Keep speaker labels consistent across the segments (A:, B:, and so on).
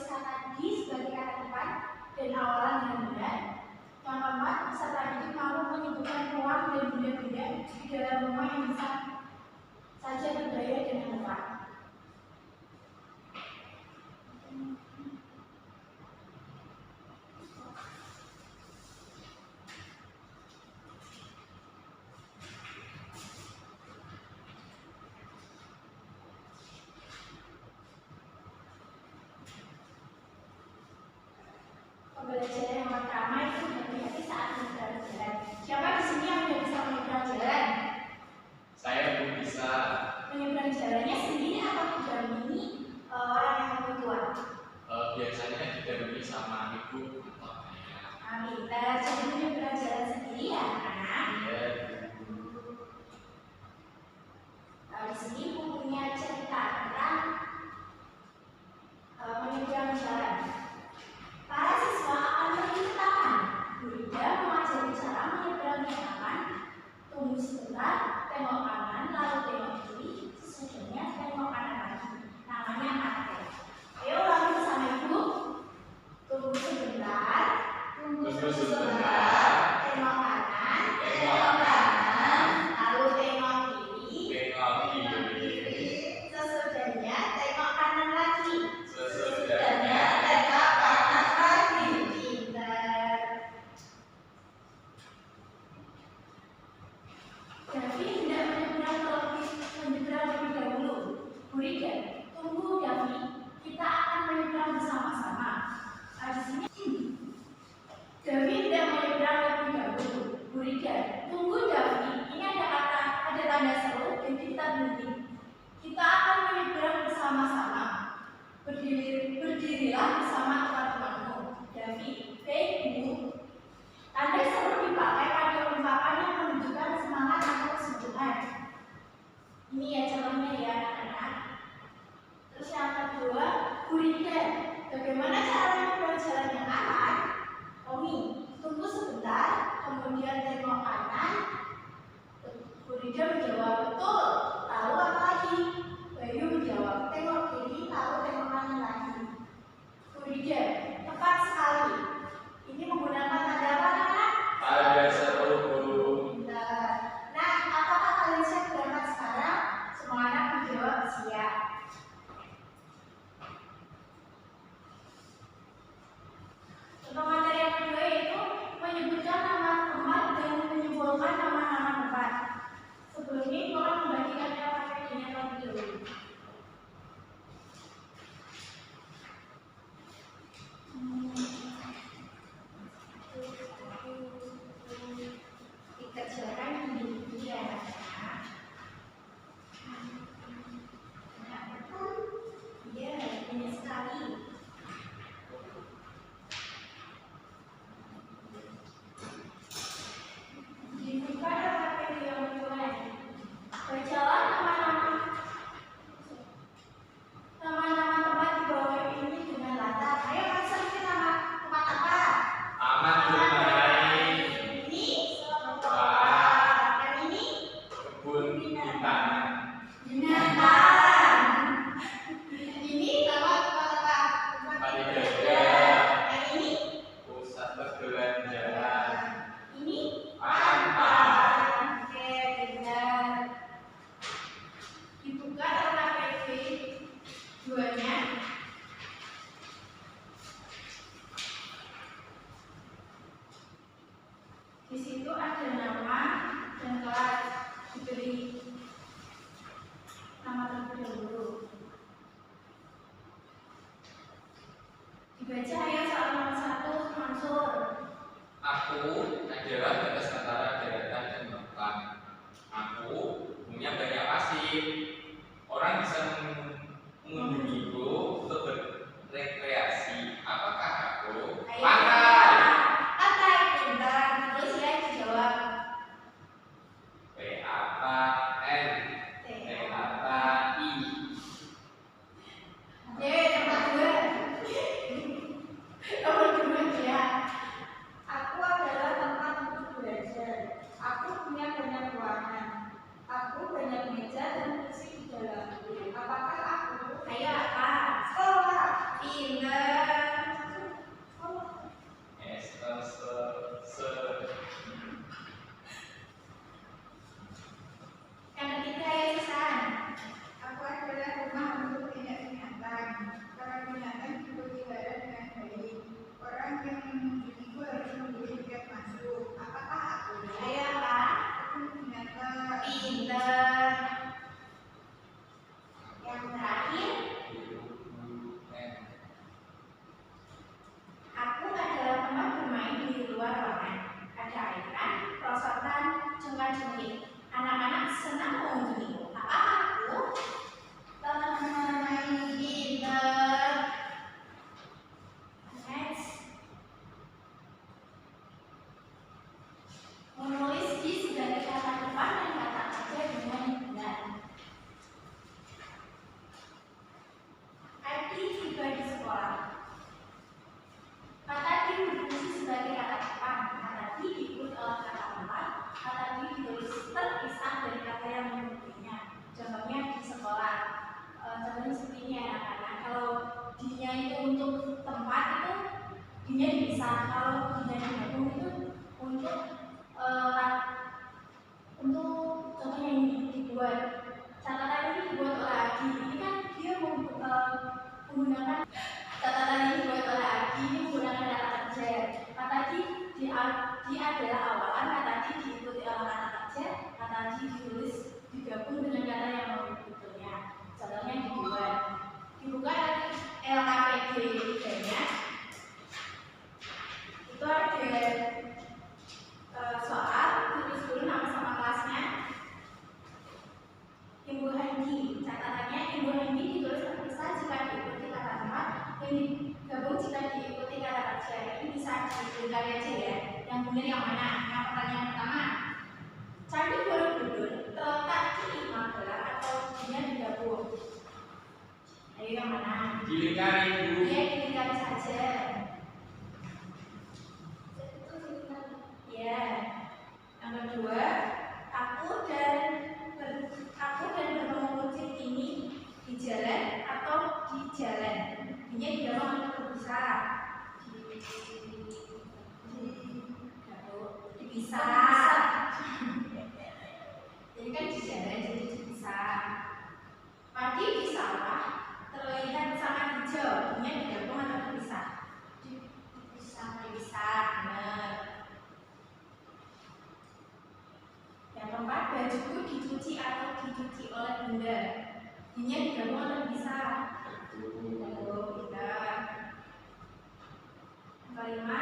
A: menuliskan tadi sebagai kata depan dan awalan dengan benar. Yang keempat, peserta didik mampu menyebutkan ruang dan benda-benda di dalam rumah yang bisa saja berdaya dengan tepat. Pembelajaran yang pertama itu hati-hati saat menyeberang jalan. Siapa di sini yang sudah bisa menyeberang jalan?
B: Saya belum bisa.
A: Menyeberang jalannya sendiri atau didampingi orang yang lebih tua?
B: Biasanya didampingi sama ibu atau ayah.
A: Pintar, jadi menyeberang jalan sendiri ya, anak?
B: Iya.
A: Di sini punya cerita tentang menyeberang jalan. Para siswa akan pergi ke taman. Gurida mengajari cara menyeberangi taman. Tunggu sebentar, tengok kanan, lalu tengok kiri. Sesudahnya tengok kanan lagi. Namanya arte. Ayo ulangi bersama ibu. Tunggu sebentar. Tunggu sebentar. Tengok kanan. Tengok kanan. Lalu tengok kiri.
B: Tengok kiri.
A: Sesudahnya tengok kanan lagi.
B: Sesudahnya
A: tengok kanan lagi. Pintar. Davi hendak menyeberang lebih dahulu. Gurida, tunggu Davi. Kita akan menyeberang bersama-sama. Di sini Davi hendak menyeberang lebih dahulu. Gurida, tunggu Davi. Ini ada tanda seru, jadi kita berhenti. Kita akan menyeberang bersama-sama. Berdirilah bersama teman-temanmu. Davi, baik Bu. Tanda seru dipakai pada ungkapan yang menunjukkan semangat atau kesungguhan. Ini ya contohnya ya anak-anak. Terus yang kedua, Gurida, bagaimana cara menyeberang jalan yang aman? Tommy, tunggu sebentar, kemudian tengok kanan. Gurida menjawab betul. Lalu apa lagi? Bayu menjawab tengok kiri, lalu tengok kanan lagi. Gurida, tepat sekali. Ini menggunakan tanda apa anak-anak?
B: Tanda seru.
A: Pintar. Nah, apakah kalian siap berangkat sekarang? Semua anak menjawab siap. Contoh materi yang kedua yaitu menyebutkan nama tempat dan menyimpulkan nama-nama tempat. Sebelum ini, tolong membagikannya pakai ini terlebih dahulu. Dikerjakan di ya. Iya, ini sekali. Dibuka pakai yang mulai. Bacalah nama-nama tempat di bawah ini dengan latar. Ayo langsung ke nama tempat apa?
B: Taman bermain.
A: Ini
B: Wah.
A: yang ini
B: Kebun binatang.
A: binatang. Ini nama tempat apa?
B: Tempat ibadah.
A: Yang ini
B: Pusat perbelanjaan.
A: ini
B: Pantai.
A: Oke, benar. Dibuka warna PV duanya. Di situ ada nama dan kelas, diberi nama terlebih dahulu. Dibaca ya soal nomor 1, Mansur.
B: Aku adalah batas antara daratan dan lautan. Aku punya banyak pasir. Orang bisa mengunjungiku untuk berrekreasi. Apakah aku?
A: Ayo.
B: Pantai.
A: Pantai, pintar. Terus ya dijawab.
B: P-A-N. T-A-I.
A: Oke, nomor 2. Nomor 2 ya.
C: Aku adalah tempat untuk belajar. Aku punya banyak ruangan. Aku banyak meja dan kursi
A: D-nya dipisah. Kalau D-nya digabung itu untuk contohnya ini dibuat catatan ini dibuat oleh Adi. Ini kan dia menggunakan catatan ini dibuat oleh Adi, ini menggunakan kata kerja. Kata di adalah awalan, kata di diikuti oleh kata kerja, kata di ditulis digabung dengan kata yang berikutnya. Contohnya dibuka LKPD 3-nya itu ada soal, tulis dulu nama sama kelasnya. Ibu Hendi, catatannya Ibu Hendi ditulis terpisah jika diikuti kata tempat, yang digabung jika diikuti kata kerja. Ini bisa diberikan aja ya. Yang benar yang mana? Yang pertanyaan pertama, Candi Borobudur terletak di Magelang atau dia digabung? Ayo yang mana?
B: Dilingkari, Bu.
A: Iya, dilingkari saja. Ya. Yang kedua, aku dan bertemu kucing ini di jalan atau di jalan. Ini digabung atau terpisah? Dipisah. Jadi kan di jalan jadi dipisah. Padi di sawah terlihat sangat hijau. Ini digabung atau terpisah? Dipisah. Benar. Yang keempat, bajuku dicuci atau dicuci oleh bunda. Ini digabung atau dipisah? Benar. Yang kelima,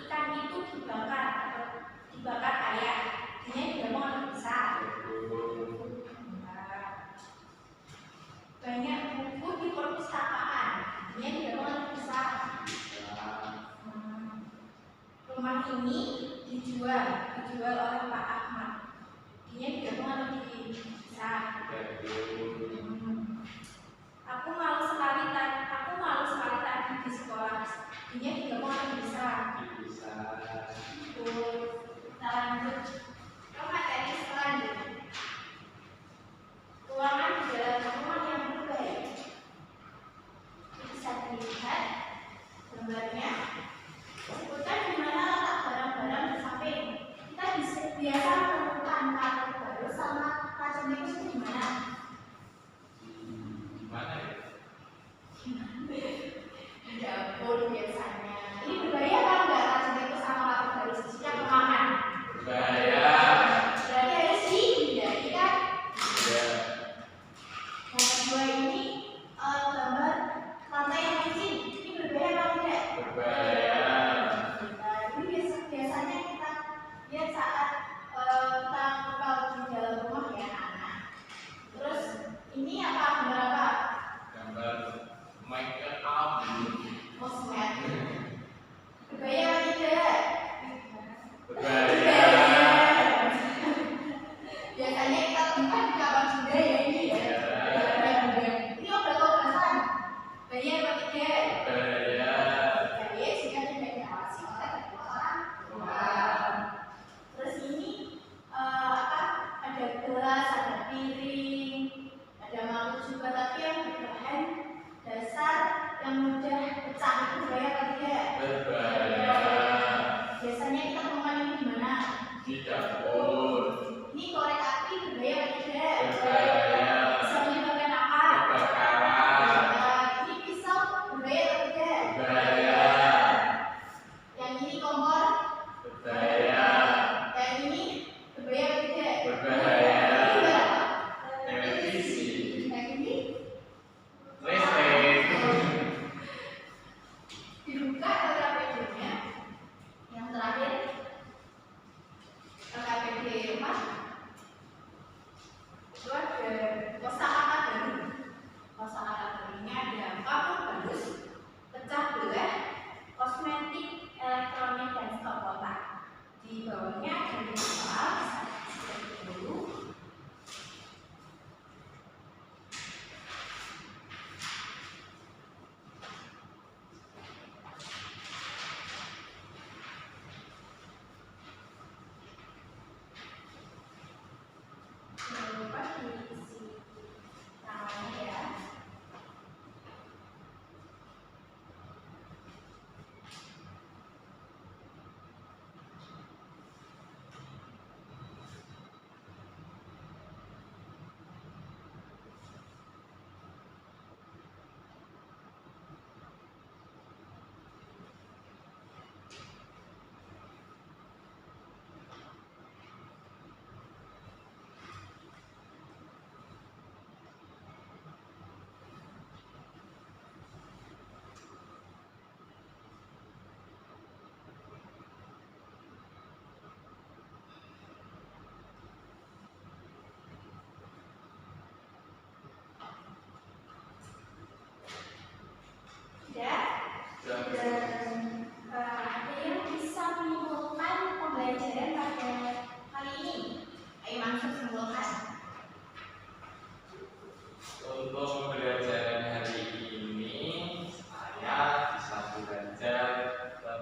A: ikan itu dibakar atau dibakar ayah. Ini digabung atau dipisah? Benar. Banyak buku di perpustakaan. Ini digabung atau dipisah? Rumah ini dijual oleh Pak Ahmad. Ini digabung atau dipisah? Aku malu sekali tadi di sekolah. Ini digabung atau dipisah? Kita lanjut ke materi selanjutnya. Ruangan di dalam rumah yang berbeda. Bisa dilihat gambarnya. Sebutkan di mana letak barang-barang di samping. Kita biasa menemukan kartu baru sama kartu itu di mana?
B: Mana ya?
A: Di dapur biasanya. Ini berbahaya apa enggak kartu itu sama kartu baru sejak kemakan?
B: Berbahaya.
A: Berarti harus dihindari kan?
B: Iya.
A: Yang kedua ini gambar lantai yang licin. Ini berbahaya apa tidak?
B: Berbahaya.
A: Ini biasanya kita lihat saat kita ngepel di dalam rumah ya anak. Terus ini apa? Gambar apa?
B: Gambar make up.
A: Kosmet. Berbahaya apa tidak?
B: Berbahaya.
A: Biasanya kita temukan di kamar bunda ya ini ya. Ini obat-obatan. Bahaya apa tidak?
B: Berbahaya.
A: Bahaya jika tidak diawasi oleh kedua orang tua. Terus ini ada gelas, ada piring, ada mangkuk juga, tapi yang berbahan dasar yang mudah pecah itu berbahaya apa tidak?
B: Berbahaya.
A: Biasanya kita temukan ini di mana?
B: Di dapur.
A: Ini korek api berbahaya apa tidak?
B: Berbahaya.
A: Bisa menyebabkan apa?
B: Kebakaran.
A: Ini pisau berbahaya apa tidak?
B: Berbahaya.
A: Yang ini kompor,
B: Berbahaya.
A: yang ini berbahaya apa tidak?
B: Berbahaya.
A: Ini berapa?
B: Televisi.
A: Yang ini
B: Listrik.
A: dibuka LKPD-nya. Yang terakhir LKPD 4 itu ada kosakata baru. Kosakata barunya ada kapur bagus, pecah belah, kosmetik, elektronik dan stok kotak. Di bawahnya ada soal seperti dulu.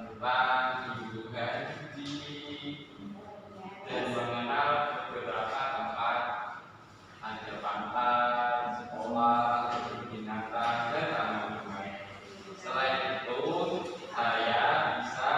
B: tentang Ibu Haji dan mengenal beberapa tempat, ada pantai, sekolah, kebun binatang, dan taman bermain. Selain itu, saya bisa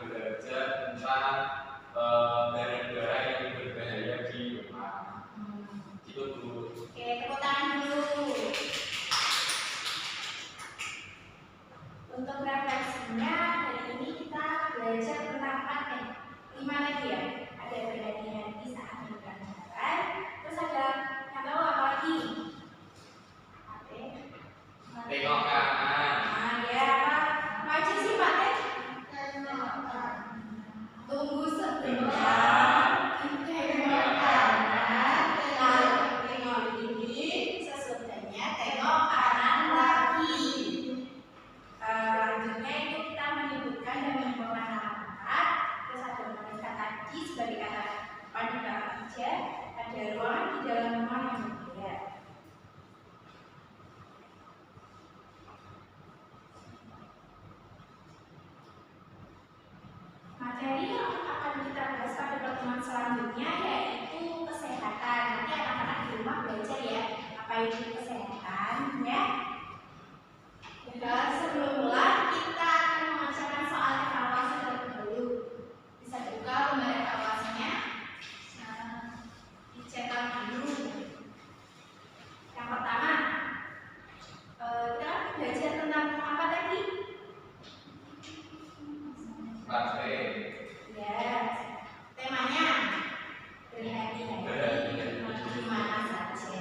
B: belajar tentang barang-barang yang berbahaya di rumah. Itu dulu.
A: Oke, tepuk tangan dulu. Untuk refleksinya, hari ini kita belajar tentang paten. 5 lagi ya. Ada berhati-hati saat melakukan jalan. Terus ada yang tahu apa lagi?
B: Tengok kanan.
A: Nah, ya apa? Maju sih paten. Tunggu sebentar. Tengok kanan. Lalu tengok ini. Sesudahnya tengok kanan lagi. Selanjutnya itu kita menyebutkan dan menyimpulkan nama-nama. Terus ada menuliskan kaki sebagai kata panitia kerja. Ada ruangan di dalam rumah yang berbeda. Materi yang akan kita bahas pada pertemuan selanjutnya yaitu kesehatan. Nanti anak-anak di rumah belajar ya apa itu kesehatan ya. Dan sebelum mulai kita akan mengerjakan soal evaluasi terlebih dahulu. Bisa dibuka lembar evaluasinya. Dicetak dulu. Yang pertama, kita belajar tentang apa tadi?
B: Baterai.
A: Ya, temanya berhati-hati di mana saja.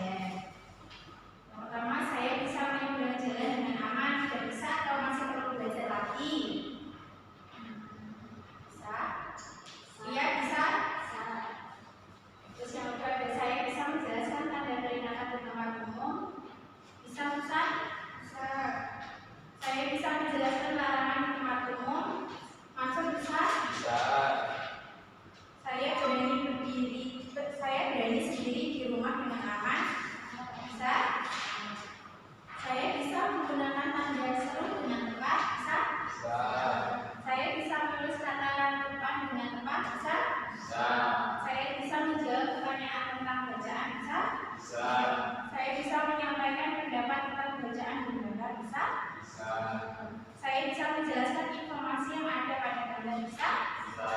A: Yang pertama, saya bisa menyeberang jalan dengan aman. Tidak bisa atau masih perlu belajar lagi? Bisa? Iya, bisa? Terus yang kedua, saya bisa menjelaskan tanda peringatan di tempat umum. Bisa, Musa? Bisa. Saya bisa menjelaskan larangan di tempat umum. Maksud bisa?
B: Bisa.
A: Saya berani sendiri di rumah dengan aman. Bisa? Saya bisa menggunakan tanda seru dengan tepat. Bisa?
B: Bisa.
A: Saya bisa menulis kata depan dengan tepat. Bisa?
B: Bisa.
A: Saya bisa menjawab pertanyaan tentang bacaan. Bisa?
B: Bisa.
A: Saya bisa menyampaikan pendapat tentang bacaan di gambar. Bisa?
B: Bisa.
A: Saya bisa menjelaskan informasi yang ada pada gambar. Bisa?
B: Bisa.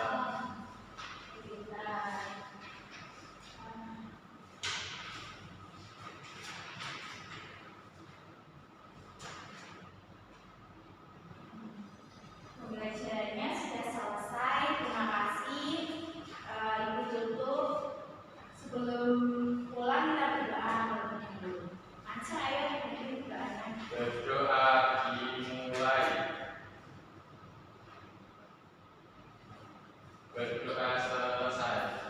A: Pembelajarannya sudah selesai. Terima kasih. Ibu tutup. Sebelum pulang kita berdoa terlebih dahulu. Aca, ayo kita berdoa.
B: Berdoa dimulai. Berdoa selesai.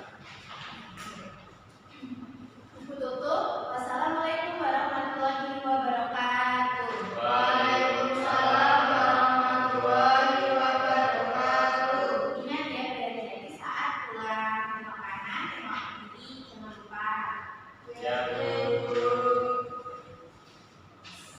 A: Ibu tutup. Wassalamualaikum warahmatullahi wabarakatuh.
B: Waalaikumsalam warahmatullahi wabarakatuh.
A: Ingat ya, berhati-hati saat pulang. Tengok kanan, tengok kiri, jangan lupa.
B: Ya, Bu.